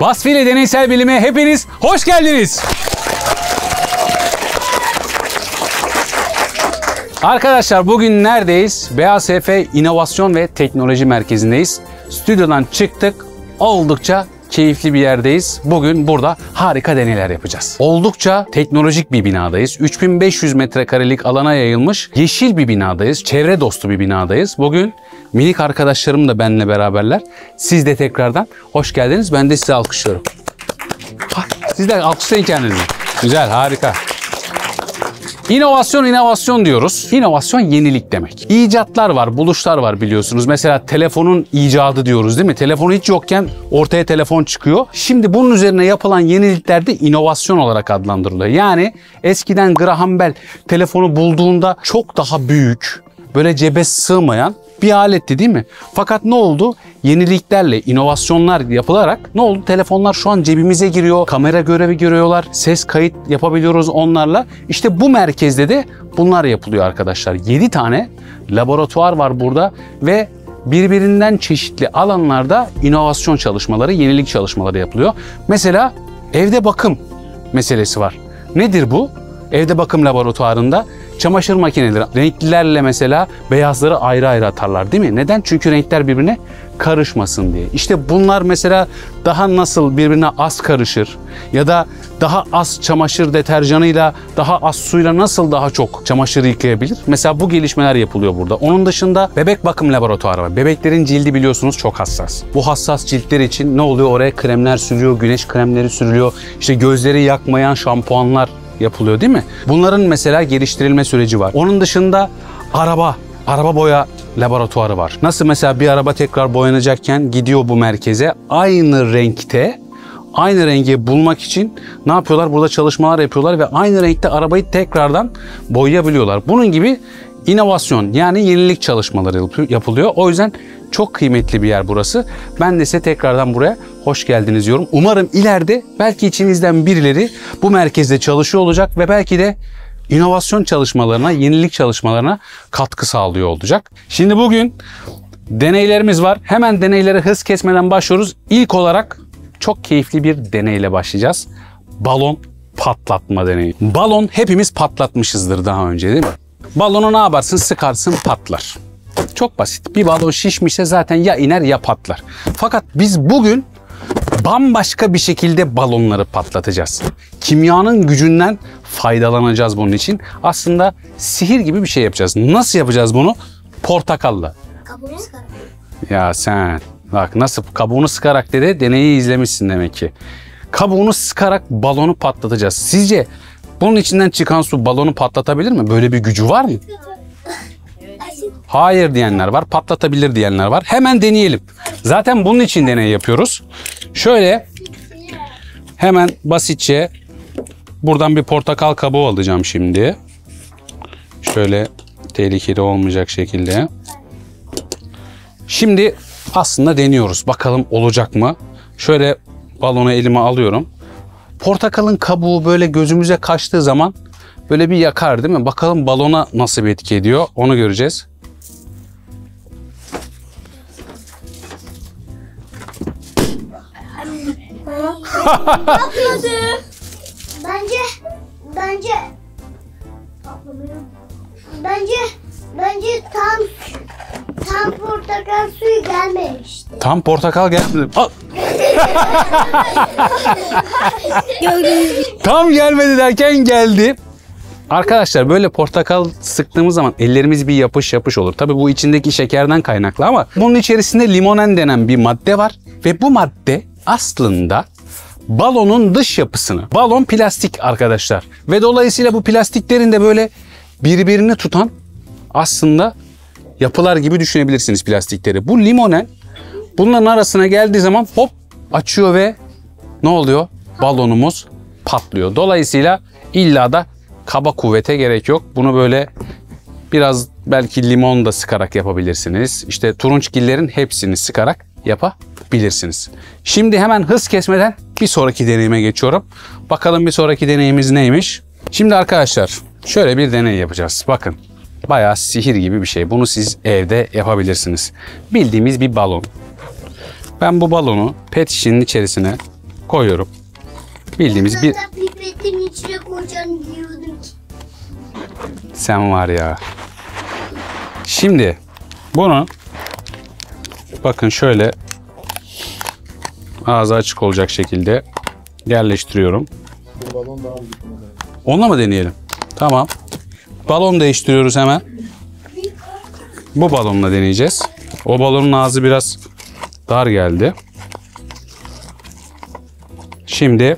Vasfiyle Deneysel Bilime hepiniz hoş geldiniz. Arkadaşlar bugün neredeyiz? BASF İnovasyon ve Teknoloji Merkezi'ndeyiz. Stüdyodan çıktık. Oldukça keyifli bir yerdeyiz. Bugün burada harika deneyler yapacağız. Oldukça teknolojik bir binadayız. 3500 metrekarelik alana yayılmış yeşil bir binadayız. Çevre dostu bir binadayız. Bugün minik arkadaşlarım da benimle beraberler. Siz de tekrardan hoş geldiniz. Ben de sizi alkışlıyorum. Siz de alkışlayın kendinizi. Güzel, harika. İnovasyon diyoruz. İnovasyon yenilik demek. İcatlar var, buluşlar var biliyorsunuz. Mesela telefonun icadı diyoruz değil mi? Telefon hiç yokken ortaya telefon çıkıyor. Şimdi bunun üzerine yapılan yenilikler de inovasyon olarak adlandırılıyor. Yani eskiden Graham Bell telefonu bulduğunda çok daha büyük, böyle cebe sığmayan bir aletti değil mi? Fakat ne oldu? Yeniliklerle, inovasyonlar yapılarak ne oldu? Telefonlar şu an cebimize giriyor. Kamera görevi görüyorlar. Ses kayıt yapabiliyoruz onlarla. İşte bu merkezde de bunlar yapılıyor arkadaşlar. 7 tane laboratuvar var burada ve birbirinden çeşitli alanlarda inovasyon çalışmaları, yenilik çalışmaları yapılıyor. Mesela evde bakım meselesi var. Nedir bu? Evde bakım laboratuvarında çamaşır makineleri renklilerle mesela beyazları ayrı ayrı atarlar değil mi? Neden? Çünkü renkler birbirine karışmasın diye. İşte bunlar mesela daha nasıl birbirine az karışır ya da daha az çamaşır deterjanıyla daha az suyla nasıl daha çok çamaşır yıkayabilir? Mesela bu gelişmeler yapılıyor burada. Onun dışında bebek bakım laboratuvarı var. Bebeklerin cildi biliyorsunuz çok hassas. Bu hassas ciltler için ne oluyor? Oraya kremler sürülüyor, güneş kremleri sürülüyor. İşte gözleri yakmayan şampuanlar yapılıyor değil mi? Bunların mesela geliştirilme süreci var. Onun dışında araba boya laboratuvarı var. Nasıl mesela bir araba tekrar boyanacakken gidiyor bu merkeze aynı renkte, aynı rengi bulmak için ne yapıyorlar? Burada çalışmalar yapıyorlar ve aynı renkte arabayı tekrardan boyayabiliyorlar. Bunun gibi inovasyon yani yenilik çalışmaları yapılıyor. O yüzden çok kıymetli bir yer burası. Ben de size tekrardan buraya hoş geldiniz diyorum. Umarım ileride belki içinizden birileri bu merkezde çalışıyor olacak ve belki de inovasyon çalışmalarına, yenilik çalışmalarına katkı sağlıyor olacak. Şimdi bugün deneylerimiz var. Hemen deneylere hız kesmeden başlıyoruz. İlk olarak çok keyifli bir deneyle başlayacağız. Balon patlatma deneyi. Balon hepimiz patlatmışızdır daha önce değil mi? Balonu ne yaparsın? Sıkarsın patlar. Çok basit. Bir balon şişmişse zaten ya iner ya patlar. Fakat biz bugün bambaşka bir şekilde balonları patlatacağız. Kimyanın gücünden faydalanacağız bunun için. Aslında sihir gibi bir şey yapacağız. Nasıl yapacağız bunu? Portakalla. Kabuğunu sıkarak. Ya sen bak nasıl kabuğunu sıkarak dedi, deneyi izlemişsin demek ki. Kabuğunu sıkarak balonu patlatacağız. Sizce bunun içinden çıkan su balonu patlatabilir mi? Böyle bir gücü var mı? Hayır diyenler var, patlatabilir diyenler var. Hemen deneyelim. Zaten bunun için deney yapıyoruz. Şöyle hemen basitçe buradan bir portakal kabuğu alacağım şimdi. Şöyle tehlikeli olmayacak şekilde. Şimdi aslında deniyoruz. Bakalım olacak mı? Şöyle balonu elime alıyorum. Portakalın kabuğu böyle gözümüze kaçtığı zaman böyle bir yakar değil mi? Bakalım balona nasıl bir etki ediyor onu göreceğiz. Patladı. Bence tam portakal suyu gelmemişti. Tam portakal gelmedi. Tam gelmedi derken geldi. Arkadaşlar böyle portakal sıktığımız zaman ellerimiz bir yapış yapış olur. Tabii bu içindeki şekerden kaynaklı ama bunun içerisinde limonen denen bir madde var. Ve bu madde aslında balonun dış yapısını. Balon plastik arkadaşlar. Ve dolayısıyla bu plastiklerin de böyle birbirini tutan aslında yapılar gibi düşünebilirsiniz plastikleri. Bu limonen bunların arasına geldiği zaman hop açıyor ve ne oluyor? Balonumuz patlıyor. Dolayısıyla illa da kaba kuvvete gerek yok. Bunu böyle biraz belki limon da sıkarak yapabilirsiniz. İşte turunçgillerin hepsini sıkarak yapabilirsiniz. Şimdi hemen hız kesmeden bir sonraki deneyime geçiyorum. Bakalım bir sonraki deneyimiz neymiş? Şimdi arkadaşlar şöyle bir deney yapacağız. Bakın bayağı sihir gibi bir şey. Bunu siz evde yapabilirsiniz. Bildiğimiz bir balon. Ben bu balonu pet şişenin içerisine koyuyorum. Bildiğimiz bir... Ben de pipetin içine koyacağını diyordum ki. Sen var ya. Şimdi bunu bakın şöyle ağzı açık olacak şekilde yerleştiriyorum. Onunla mı deneyelim? Tamam. Balon değiştiriyoruz hemen. Bu balonla deneyeceğiz. O balonun ağzı biraz dar geldi. Şimdi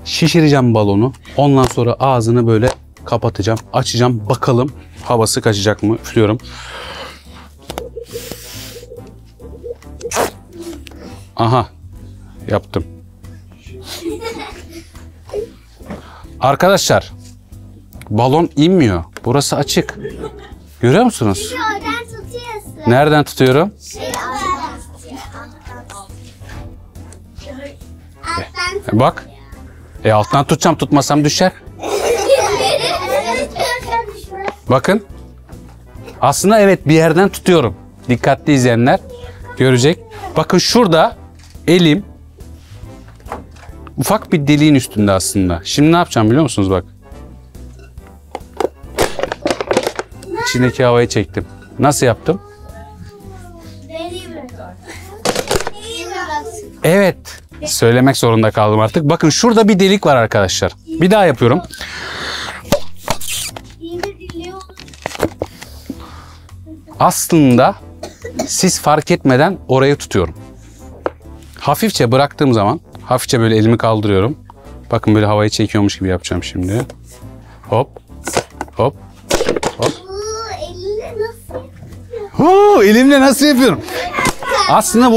şişireceğim balonu. Ondan sonra ağzını böyle kapatacağım. Açacağım. Bakalım havası kaçacak mı? Üflüyorum. Aha. Yaptım. Arkadaşlar, balon inmiyor. Burası açık. Görüyor musunuz? Oradan tutuyorsun. Nereden tutuyorum? Alttan tutuyor. Alttan Bak. Alttan tutacağım. Tutmasam düşer. Bakın. Aslında evet bir yerden tutuyorum. Dikkatli izleyenler görecek. Bakın şurada elim ufak bir deliğin üstünde aslında. Şimdi ne yapacağım biliyor musunuz bak. İçindeki havayı çektim. Nasıl yaptım? Evet. Söylemek zorunda kaldım artık. Bakın şurada bir delik var arkadaşlar. Bir daha yapıyorum. Aslında siz fark etmeden orayı tutuyorum. Hafifçe bıraktığım zaman hafifçe böyle elimi kaldırıyorum. Bakın böyle havayı çekiyormuş gibi yapacağım şimdi. Hop. Hop. Hop. Elimle nasıl yapıyorum? Aslında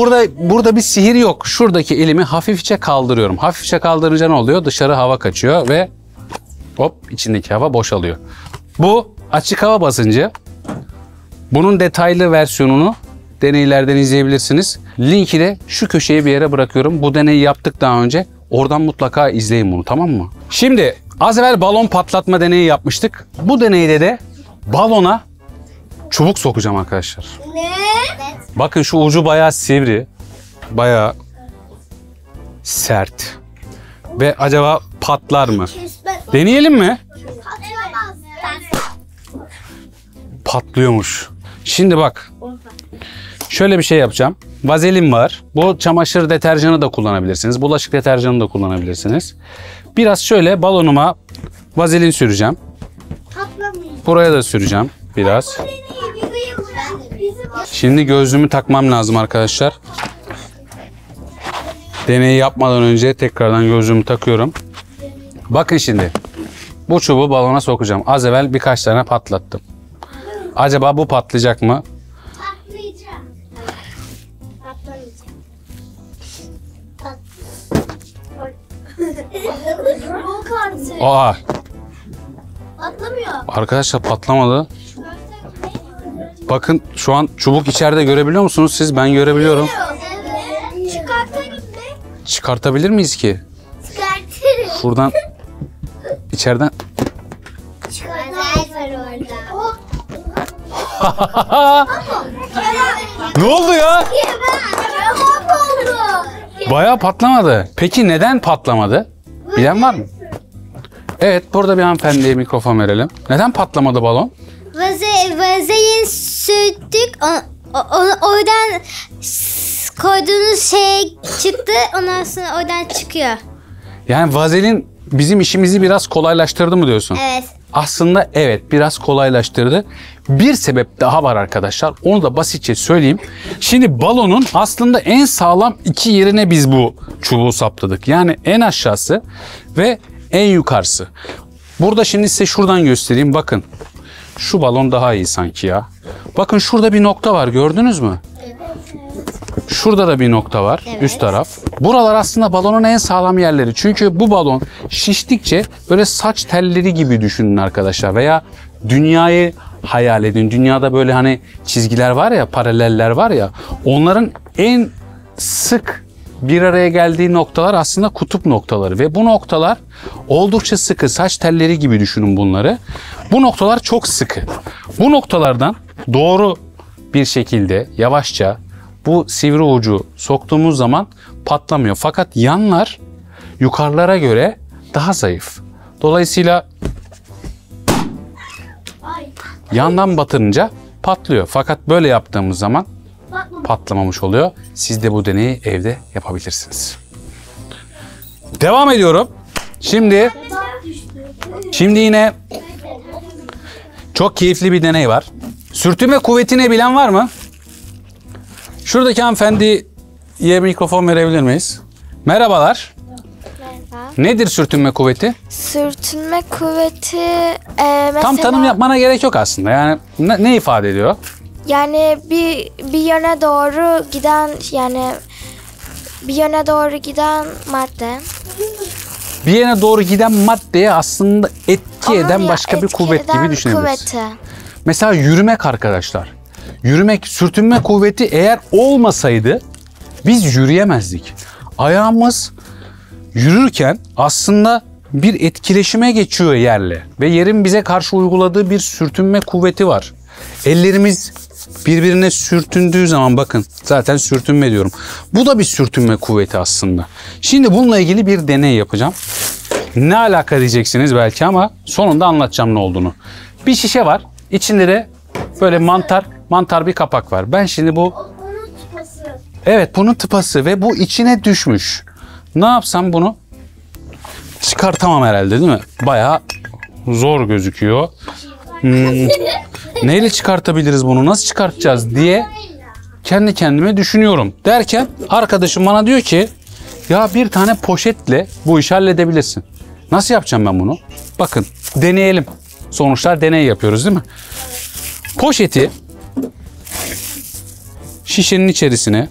burada bir sihir yok. Şuradaki elimi hafifçe kaldırıyorum. Hafifçe kaldırınca ne oluyor? Dışarı hava kaçıyor ve hop içindeki hava boşalıyor. Bu açık hava basıncı. Bunun detaylı versiyonunu deneylerden izleyebilirsiniz. Linki de şu köşeye bir yere bırakıyorum. Bu deneyi yaptık daha önce. Oradan mutlaka izleyin bunu, tamam mı? Şimdi az evvel balon patlatma deneyi yapmıştık. Bu deneyde de balona çubuk sokacağım arkadaşlar. Ne? Bakın şu ucu bayağı sivri. Bayağı sert. Ve acaba patlar mı? Deneyelim mi? Patlıyormuş. Şimdi bak. Şöyle bir şey yapacağım. Vazelin var. Bu çamaşır deterjanı da kullanabilirsiniz. Bulaşık deterjanı da kullanabilirsiniz. Biraz şöyle balonuma vazelin süreceğim. Buraya da süreceğim biraz. Şimdi gözlüğümü takmam lazım arkadaşlar. Deneyi yapmadan önce tekrardan gözlüğümü takıyorum. Bakın şimdi. Bu çubuğu balona sokacağım. Az evvel birkaç tane patlattım. Acaba bu patlayacak mı? Patlayacak. Patlayacak. Aa, Patlamıyor. arkadaşlar patlamadı. Bakın şu an çubuk içeride, görebiliyor musunuz siz? Ben görebiliyorum. Evet. Çıkartayım mı? Çıkartabilir miyiz ki? Çıkartırım. Şuradan içeriden. Çıkartayım orada. Ne oldu ya? Kebap oldu. Bayağı patlamadı. Peki neden patlamadı? Bilen var mı? Evet, burada bir hanımefendiye mikrofon verelim. Neden patlamadı balon? Vazeyi sürdük. Oradan koyduğunuz şey çıktı. Ondan sonra oradan çıkıyor. Yani vazelin bizim işimizi biraz kolaylaştırdı mı diyorsun? Evet. Aslında evet, biraz kolaylaştırdı. Bir sebep daha var arkadaşlar. Onu da basitçe söyleyeyim. Şimdi balonun aslında en sağlam iki yerine biz bu çubuğu sapladık. Yani en aşağısı ve en yukarısı. Burada şimdi size şuradan göstereyim. Bakın. Şu balon daha iyi sanki ya. Bakın şurada bir nokta var, gördünüz mü? Şurada da bir nokta var, Evet. üst taraf. Buralar aslında balonun en sağlam yerleri. Çünkü bu balon şiştikçe böyle saç telleri gibi düşünün arkadaşlar. Veya dünyayı hayal edin. Dünyada böyle hani çizgiler var ya, paraleller var ya. Onların en sık bir araya geldiği noktalar aslında kutup noktaları. Ve bu noktalar oldukça sıkı. Saç telleri gibi düşünün bunları. Bu noktalar çok sıkı. Bu noktalardan doğru bir şekilde yavaşça bu sivri ucu soktuğumuz zaman patlamıyor. Fakat yanlar yukarılara göre daha zayıf. Dolayısıyla yandan batırınca patlıyor. Fakat böyle yaptığımız zaman patlamamış oluyor. Siz de bu deneyi evde yapabilirsiniz. Devam ediyorum. Şimdi yine çok keyifli bir deney var. Sürtünme kuvvetini bilen var mı? Şuradaki hanımefendiye mikrofon verebilir miyiz? Merhabalar. Merhaba. Nedir sürtünme kuvveti? Sürtünme kuvveti mesela Tam tanım yapmana gerek yok aslında. Yani ne ifade ediyor? yani bir yöne doğru giden madde. Bir yere doğru giden maddeye aslında etki eden başka bir Etki kuvvet gibi eden düşünebiliriz. kuvveti. Mesela yürümek arkadaşlar. Yürümek, sürtünme kuvveti eğer olmasaydı biz yürüyemezdik. Ayağımız yürürken aslında bir etkileşime geçiyor yerle ve yerin bize karşı uyguladığı bir sürtünme kuvveti var. Ellerimiz birbirine sürtündüğü zaman bakın zaten sürtünme diyorum. Bu da bir sürtünme kuvveti aslında. Şimdi bununla ilgili bir deney yapacağım. Ne alaka diyeceksiniz belki ama sonunda anlatacağım ne olduğunu. Bir şişe var. İçinde de böyle mantar bir kapak var. Ben şimdi Evet, bunun tıpası ve bu içine düşmüş. Ne yapsam bunu çıkartamam herhalde değil mi? Bayağı zor gözüküyor. Neyle çıkartabiliriz bunu? Nasıl çıkartacağız diye kendi kendime düşünüyorum. Derken arkadaşım bana diyor ki ya bir tane poşetle bu işi halledebilirsin. Nasıl yapacağım ben bunu? Bakın deneyelim. Sonuçlar deney yapıyoruz değil mi? Poşeti şişenin içerisine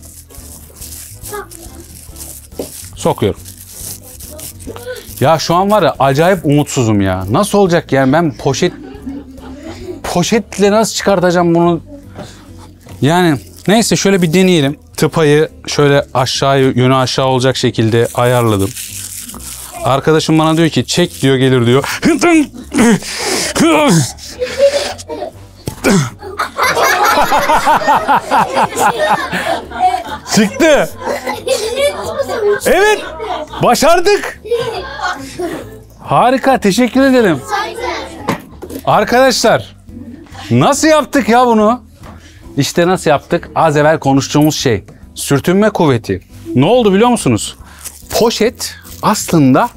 sokuyorum. Ya şu an var ya acayip umutsuzum ya. Nasıl olacak yani ben poşetle nasıl çıkartacağım bunu? Yani neyse şöyle bir deneyelim. Tıpayı şöyle yönü aşağı olacak şekilde ayarladım. Arkadaşım bana diyor ki çek diyor gelir diyor. Çıktı. Evet. Başardık. Harika. Teşekkür ederim. Arkadaşlar nasıl yaptık ya bunu? İşte nasıl yaptık? Az evvel konuştuğumuz şey. Sürtünme kuvveti. Ne oldu biliyor musunuz? Poşet aslında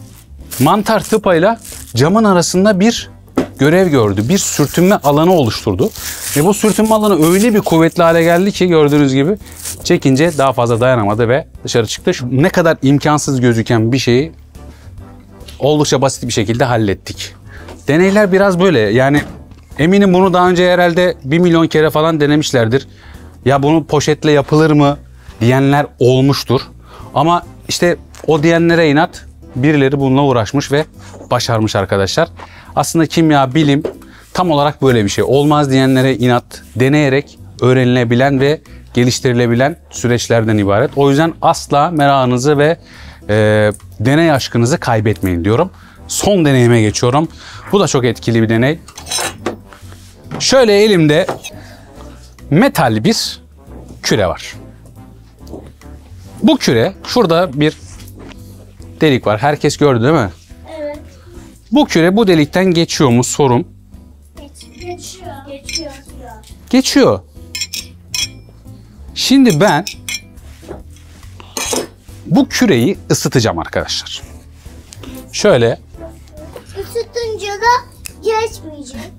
mantar tıpayla camın arasında bir görev gördü. Bir sürtünme alanı oluşturdu. Ve bu sürtünme alanı öyle bir kuvvetli hale geldi ki gördüğünüz gibi çekince daha fazla dayanamadı ve dışarı çıktı. Ne kadar imkansız gözüken bir şeyi oldukça basit bir şekilde hallettik. Deneyler biraz böyle. Yani eminim bunu daha önce herhalde 1 milyon kere falan denemişlerdir. Ya bunu poşetle yapılır mı diyenler olmuştur. Ama işte o diyenlere inat birileri bununla uğraşmış ve başarmış arkadaşlar. Aslında kimya, bilim tam olarak böyle bir şey. Olmaz diyenlere inat, deneyerek öğrenilebilen ve geliştirilebilen süreçlerden ibaret. O yüzden asla merakınızı ve deney aşkınızı kaybetmeyin diyorum. Son deneyime geçiyorum. Bu da çok etkili bir deney. Şöyle elimde metal bir küre var. Bu küre, şurada bir delik var. Herkes gördü değil mi? Evet. Bu küre bu delikten geçiyor mu sorum. Geçiyor. Şimdi ben bu küreyi ısıtacağım arkadaşlar. Şöyle. Isıtınca da geçmeyecek.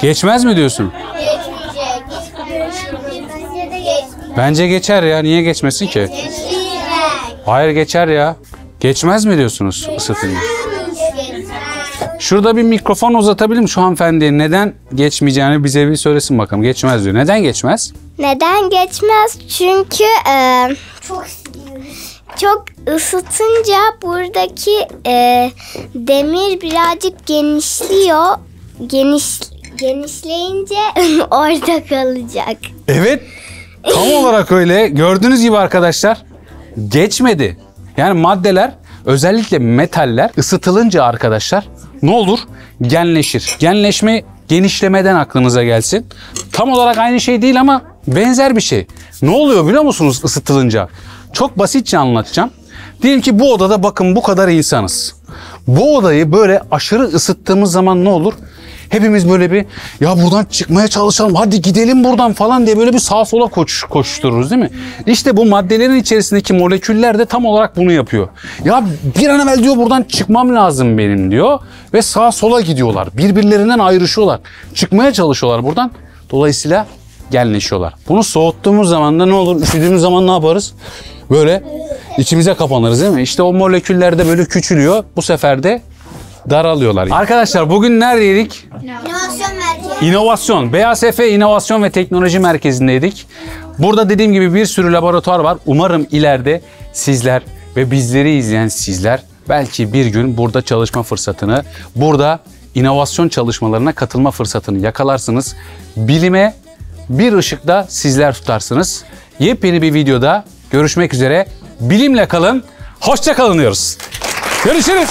Geçmez mi diyorsun? Geçmeyecek. Bence de geçmeyecek. Bence geçer ya. Niye geçmesin ki? Hayır geçer ya. Geçmez mi diyorsunuz ısıtınca? Şurada bir mikrofon uzatabilir mi şu hanımefendiye? Neden geçmeyeceğini bize bir söylesin bakalım. Geçmez diyor. Neden geçmez? Neden geçmez? Çünkü çok ısıtınca buradaki demir birazcık genişliyor. Genişleyince orada kalacak. Evet. Tam olarak öyle. Gördüğünüz gibi arkadaşlar geçmedi. Yani maddeler özellikle metaller ısıtılınca arkadaşlar ne olur? Genleşir. Genleşme genişlemeden aklınıza gelsin. Tam olarak aynı şey değil ama Benzer bir şey. Ne oluyor biliyor musunuz ısıtılınca? Çok basitçe anlatacağım. Diyelim ki bu odada bakın bu kadar insanız. Bu odayı böyle aşırı ısıttığımız zaman ne olur? Hepimiz böyle bir ya buradan çıkmaya çalışalım, hadi gidelim buradan falan diye böyle bir sağa sola koştururuz değil mi? İşte bu maddelerin içerisindeki moleküller de tam olarak bunu yapıyor. Ya bir an evvel diyor buradan çıkmam lazım benim diyor ve sağa sola gidiyorlar. Birbirlerinden ayrışıyorlar. Çıkmaya çalışıyorlar buradan. Dolayısıyla genleşiyorlar. Bunu soğuttuğumuz zaman da ne olur? Üşüdüğümüz zaman ne yaparız? Böyle içimize kapanırız değil mi? İşte o moleküller de böyle küçülüyor. Bu sefer de daralıyorlar. Arkadaşlar bugün neredeydik? İnovasyon merkezi. İnovasyon. BASF İnovasyon ve Teknoloji Merkezi'ndeydik. Burada dediğim gibi bir sürü laboratuvar var. Umarım ileride sizler ve bizleri izleyen sizler belki bir gün burada çalışma fırsatını, burada inovasyon çalışmalarına katılma fırsatını yakalarsınız. Bilime bir ışıkta sizler tutarsınız. Yepyeni bir videoda görüşmek üzere. Bilimle kalın, hoşça kalın diyoruz. Görüşürüz.